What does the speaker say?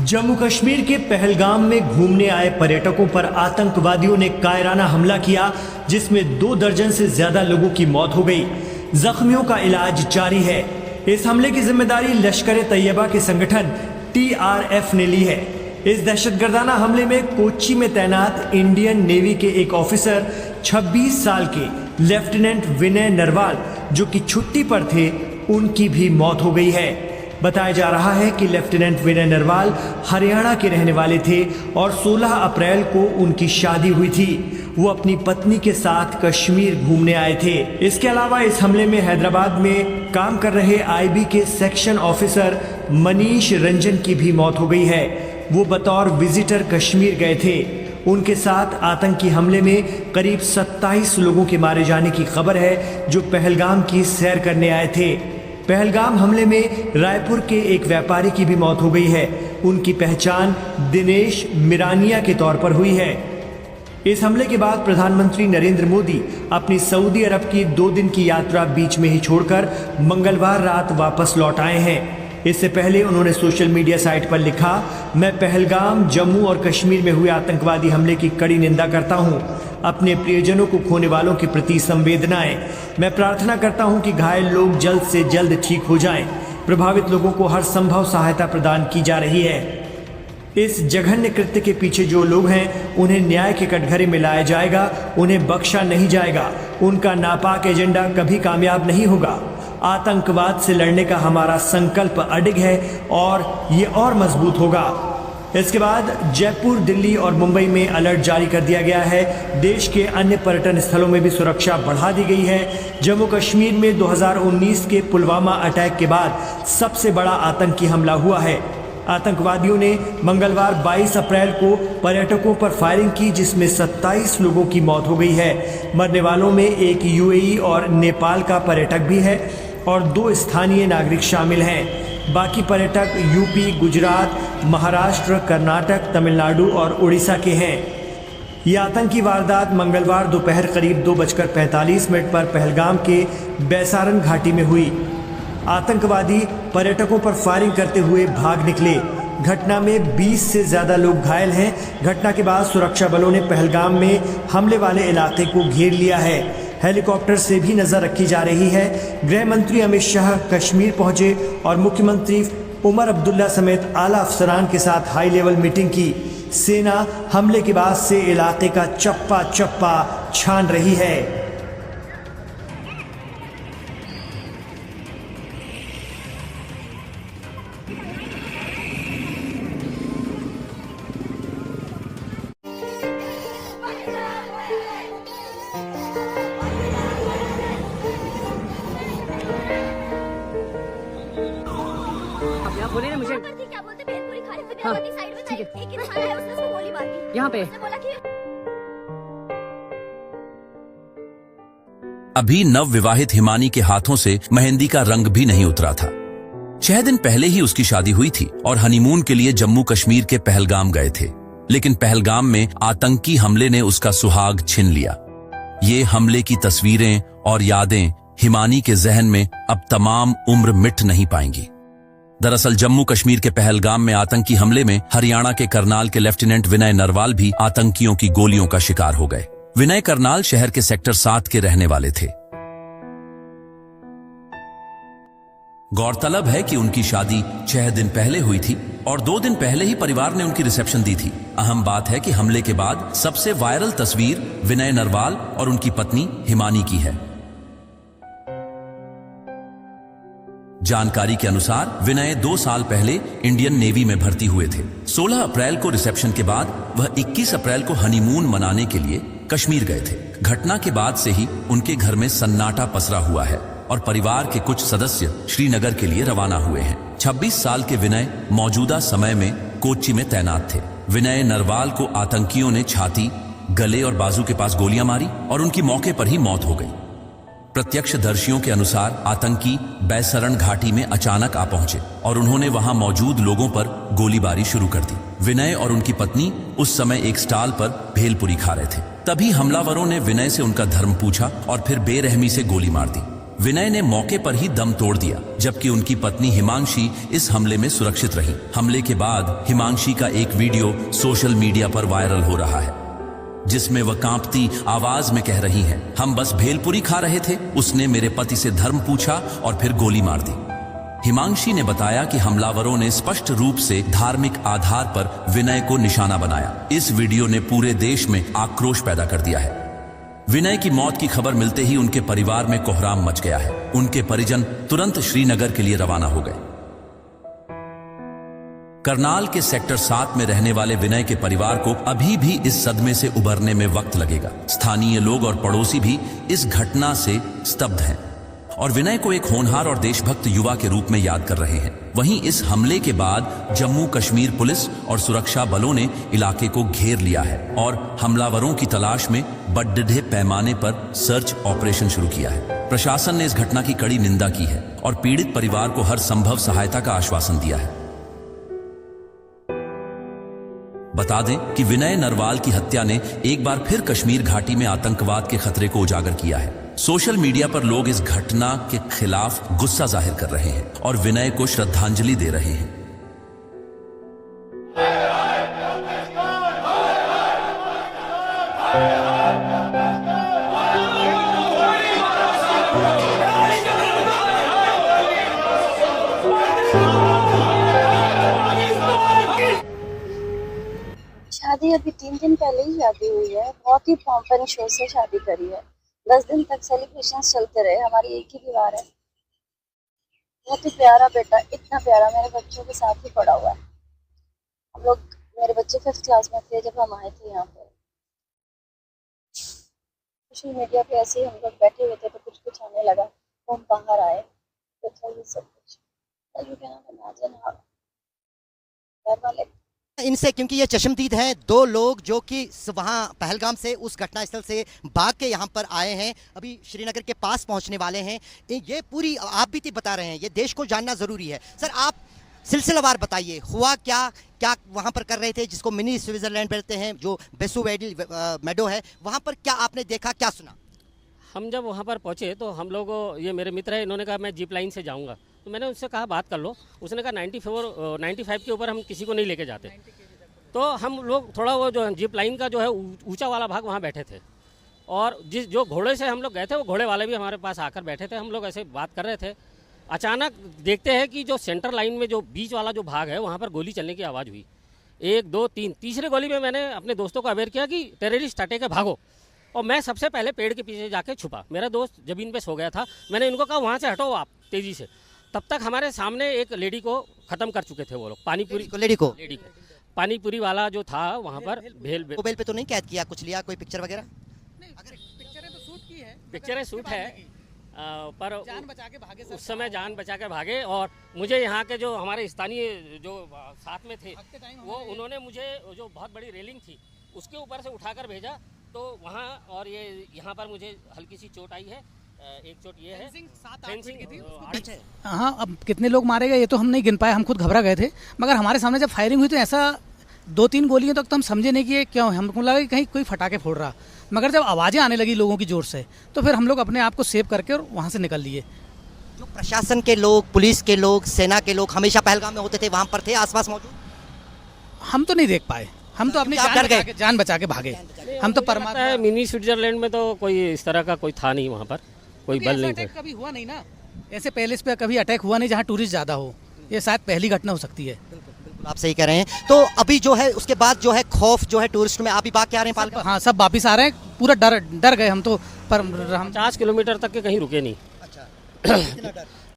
जम्मू कश्मीर के पहलगाम में घूमने आए पर्यटकों पर आतंकवादियों ने कायराना हमला किया, जिसमें 2 दर्जन से ज्यादा लोगों की मौत हो गई। जख्मियों का इलाज जारी है। इस हमले की जिम्मेदारी लश्कर तैयबा के संगठन TRF ने ली है। इस दहशतगर्दाना हमले में कोच्चि में तैनात इंडियन नेवी के एक ऑफिसर 26 साल के लेफ्टिनेंट विनय नरवाल, जो कि छुट्टी पर थे, उनकी भी मौत हो गई है। बताया जा रहा है कि लेफ्टिनेंट विनय नरवाल हरियाणा के रहने वाले थे और 16 अप्रैल को उनकी शादी हुई थी। वो अपनी पत्नी के साथ कश्मीर घूमने आए थे। इसके अलावा इस हमले में हैदराबाद में काम कर रहे IB के सेक्शन ऑफिसर मनीष रंजन की भी मौत हो गई है। वो बतौर विजिटर कश्मीर गए थे। उनके साथ आतंकी हमले में करीब 27 लोगों के मारे जाने की खबर है, जो पहलगाम की सैर करने आए थे। पहलगाम हमले में रायपुर के एक व्यापारी की भी मौत हो गई है। उनकी पहचान दिनेश मिरानिया के तौर पर हुई है। इस हमले के बाद प्रधानमंत्री नरेंद्र मोदी अपनी सऊदी अरब की 2 दिन की यात्रा बीच में ही छोड़कर मंगलवार रात वापस लौट आए हैं। इससे पहले उन्होंने सोशल मीडिया साइट पर लिखा, मैं पहलगाम, जम्मू और कश्मीर में हुए आतंकवादी हमले की कड़ी निंदा करता हूं। अपने प्रियजनों को खोने वालों के प्रति संवेदनाएं। मैं प्रार्थना करता हूं कि घायल लोग जल्द से जल्द ठीक हो जाएं। प्रभावित लोगों को हर संभव सहायता प्रदान की जा रही है। इस जघन्य कृत्य के पीछे जो लोग हैं, उन्हें न्याय के कटघरे में लाया जाएगा। उन्हें बख्शा नहीं जाएगा। उनका नापाक एजेंडा कभी कामयाब नहीं होगा। आतंकवाद से लड़ने का हमारा संकल्प अडिग है और ये और मजबूत होगा। इसके बाद जयपुर, दिल्ली और मुंबई में अलर्ट जारी कर दिया गया है। देश के अन्य पर्यटन स्थलों में भी सुरक्षा बढ़ा दी गई है। जम्मू कश्मीर में 2019 के पुलवामा अटैक के बाद सबसे बड़ा आतंकी हमला हुआ है। आतंकवादियों ने मंगलवार 22 अप्रैल को पर्यटकों पर फायरिंग की, जिसमें 27 लोगों की मौत हो गई है। मरने वालों में एक UAE और नेपाल का पर्यटक भी है और 2 स्थानीय नागरिक शामिल हैं। बाकी पर्यटक UP, गुजरात, महाराष्ट्र, कर्नाटक, तमिलनाडु और उड़ीसा के हैं। ये आतंकी वारदात मंगलवार दोपहर करीब 2:45 पर पहलगाम के बैसारन घाटी में हुई। आतंकवादी पर्यटकों पर फायरिंग करते हुए भाग निकले। घटना में 20 से ज्यादा लोग घायल हैं। घटना के बाद सुरक्षा बलों ने पहलगाम में हमले वाले इलाके को घेर लिया है। हेलीकॉप्टर से भी नजर रखी जा रही है। गृह मंत्री अमित शाह कश्मीर पहुंचे और मुख्यमंत्री उमर अब्दुल्ला समेत आला अफसरान के साथ हाई लेवल मीटिंग की। सेना हमले के बाद से इलाके का चप्पा चप्पा छान रही है। बोले ना मुझे क्या बोलते भेलपुरी खा रहे थे। हाँ, साइड में ठीक है। एक इंसान है, उसने उसको गोली मार दी। यहाँ पे उसने बोला कि अभी नवविवाहित हिमानी के हाथों से मेहंदी का रंग भी नहीं उतरा था। 6 दिन पहले ही उसकी शादी हुई थी और हनीमून के लिए जम्मू कश्मीर के पहलगाम गए थे। लेकिन पहलगाम में आतंकी हमले ने उसका सुहाग छीन लिया। ये हमले की तस्वीरें और यादें हिमानी के जहन में अब तमाम उम्र मिट नहीं पाएंगी। दरअसल जम्मू कश्मीर के पहलगाम में आतंकी हमले में हरियाणा के करनाल के लेफ्टिनेंट विनय नरवाल भी आतंकियों की गोलियों का शिकार हो गए। विनय करनाल शहर के सेक्टर 7 के रहने वाले थे। गौरतलब है कि उनकी शादी 6 दिन पहले हुई थी और 2 दिन पहले ही परिवार ने उनकी रिसेप्शन दी थी। अहम बात है कि हमले के बाद सबसे वायरल तस्वीर विनय नरवाल और उनकी पत्नी हिमानी की है। जानकारी के अनुसार विनय 2 साल पहले इंडियन नेवी में भर्ती हुए थे। 16 अप्रैल को रिसेप्शन के बाद वह 21 अप्रैल को हनीमून मनाने के लिए कश्मीर गए थे। घटना के बाद से ही उनके घर में सन्नाटा पसरा हुआ है और परिवार के कुछ सदस्य श्रीनगर के लिए रवाना हुए हैं। 26 साल के विनय मौजूदा समय में कोच्चि में तैनात थे। विनय नरवाल को आतंकियों ने छाती, गले और बाजू के पास गोलियां मारी और उनकी मौके पर ही मौत हो गई। प्रत्यक्षदर्शियों के अनुसार आतंकी बैसरण घाटी में अचानक आ पहुंचे और उन्होंने वहां मौजूद लोगों पर गोलीबारी शुरू कर दी। विनय और उनकी पत्नी उस समय एक स्टॉल पर भेलपुरी खा रहे थे। तभी हमलावरों ने विनय से उनका धर्म पूछा और फिर बेरहमी से गोली मार दी। विनय ने मौके पर ही दम तोड़ दिया, जबकि उनकी पत्नी हिमांशी इस हमले में सुरक्षित रही। हमले के बाद हिमांशी का एक वीडियो सोशल मीडिया पर वायरल हो रहा है, जिसमें वह कांपती आवाज में कह रही हैं, हम बस भेलपुरी खा रहे थे, उसने मेरे पति से धर्म पूछा और फिर गोली मार दी। हिमांशी ने बताया कि हमलावरों ने स्पष्ट रूप से धार्मिक आधार पर विनय को निशाना बनाया। इस वीडियो ने पूरे देश में आक्रोश पैदा कर दिया है। विनय की मौत की खबर मिलते ही उनके परिवार में कोहराम मच गया है। उनके परिजन तुरंत श्रीनगर के लिए रवाना हो गए। करनाल के सेक्टर 7 में रहने वाले विनय के परिवार को अभी भी इस सदमे से उबरने में वक्त लगेगा। स्थानीय लोग और पड़ोसी भी इस घटना से स्तब्ध हैं और विनय को एक होनहार और देशभक्त युवा के रूप में याद कर रहे हैं। वहीं इस हमले के बाद जम्मू कश्मीर पुलिस और सुरक्षा बलों ने इलाके को घेर लिया है और हमलावरों की तलाश में बड़े पैमाने पर सर्च ऑपरेशन शुरू किया है। प्रशासन ने इस घटना की कड़ी निंदा की है और पीड़ित परिवार को हर संभव सहायता का आश्वासन दिया है। बता दें कि विनय नरवाल की हत्या ने एक बार फिर कश्मीर घाटी में आतंकवाद के खतरे को उजागर किया है। सोशल मीडिया पर लोग इस घटना के खिलाफ गुस्सा जाहिर कर रहे हैं और विनय को श्रद्धांजलि दे रहे हैं। शादी अभी 3 दिन पहले ही शादी हुई है। बहुत ही पॉम्प एंड शो से शादी करी है। 10 दिन तक सेलिब्रेशन चलते रहे। हमारी एक ही दीवार है। बहुत ही प्यारा बेटा, इतना प्यारा, मेरे बच्चों के साथ ही पड़ा हुआ है। हम लोग, मेरे बच्चे 5th क्लास में थे जब हम आए थे यहाँ पे। सोशल मीडिया पे ऐसे ही हम लोग बैठे हुए थे तो कुछ कुछ आने लगा, तो हम बाहर आए तो था ये सब कुछ। घर वाले इनसे, क्योंकि ये चश्मदीद हैं, 2 लोग जो कि वहाँ पहलगाम से उस घटनास्थल से भाग के यहाँ पर आए हैं, अभी श्रीनगर के पास पहुँचने वाले हैं। ये पूरी आप भी बता रहे हैं, ये देश को जानना ज़रूरी है। सर, आप सिलसिलावार बताइए, हुआ क्या क्या वहाँ पर कर रहे थे, जिसको मिनी स्विट्ज़रलैंड कहते हैं, जो बेसुवेडिल मेडो है, वहाँ पर क्या आपने देखा, क्या सुना? हम जब वहाँ पर पहुँचे तो हम लोग, ये मेरे मित्र है, इन्होंने कहा मैं जीप लाइन से जाऊँगा, तो मैंने उससे कहा बात कर लो। उसने कहा 95 के ऊपर हम किसी को नहीं लेके जाते। तो हम लोग थोड़ा वो जो जीप लाइन का जो है ऊंचा वाला भाग, वहाँ बैठे थे और जो घोड़े से हम लोग गए थे वो घोड़े वाले भी हमारे पास आकर बैठे थे। हम लोग ऐसे बात कर रहे थे, अचानक देखते हैं कि जो सेंटर लाइन में जो बीच वाला जो भाग है वहाँ पर गोली चलने की आवाज़ हुई। 1 2 3 तीसरे गोली में मैंने अपने दोस्तों को अवेयर किया कि टेररिस्ट अटैक है, भागो। और मैं सबसे पहले पेड़ के पीछे जाके छुपा। मेरा दोस्त ज़मीन पे सो गया था। मैंने इनको कहा वहाँ से हटो आप तेज़ी से। तब तक हमारे सामने एक लेडी को ख़त्म कर चुके थे वो लोग। पानीपुरी लेडी को पानीपुरी वाला जो था वहाँ पर भेल पे तो नहीं कैद किया, कुछ लिया, कोई पिक्चर वगैरह? पिक्चरें तो शूट की है, पिक्चरें शूट है, पर जान बचा के भागे, उस समय जान बचा के भागे। और मुझे यहाँ के जो हमारे स्थानीय जो साथ में थे वो, उन्होंने मुझे जो बहुत बड़ी रेलिंग थी उसके ऊपर से उठाकर भेजा, तो वहाँ, और ये यहाँ पर मुझे हल्की सी चोट आई है। एक चोट ये है, फेंसिंग की थी। हाँ, अब कितने लोग मारे गए ये तो हम नहीं गिन पाए, हम खुद घबरा गए थे। मगर हमारे सामने जब फायरिंग हुई तो ऐसा 2-3 गोलियां तक तो हम समझे नहीं कि ये क्यों, हमको लगा कि कहीं कोई फटाके फोड़ रहा। मगर जब आवाज़ें आने लगी लोगों की ज़ोर से, तो फिर हम लोग अपने आप को सेव करके और वहाँ से निकल लिए। जो प्रशासन के लोग, पुलिस के लोग, सेना के लोग हमेशा पहलगाम में होते थे, वहाँ पर थे आसपास मौजूद? हम तो नहीं देख पाए, हम तो अपनी जान बचा के भागे। हम तो परमात्मा, मिनी स्विट्जरलैंड में तो कोई इस तरह का कोई था नहीं, वहाँ पर कोई बल नहीं था। कभी हुआ नहीं ना, ऐसे पैलेस पे कभी अटैक हुआ नहीं जहाँ टूरिस्ट ज़्यादा हो। ये शायद पहली घटना हो सकती है। बिल्कुल आप सही कह रहे हैं। तो अभी जो है उसके बाद जो है खौफ जो है टूरिस्ट में, आप भी भाग के आ रहे हैं पालगाम? हाँ, सब वापिस आ रहे हैं। पूरा डर गए हम तो, पर हम 50 किलोमीटर तक के कहीं रुके नहीं। अच्छा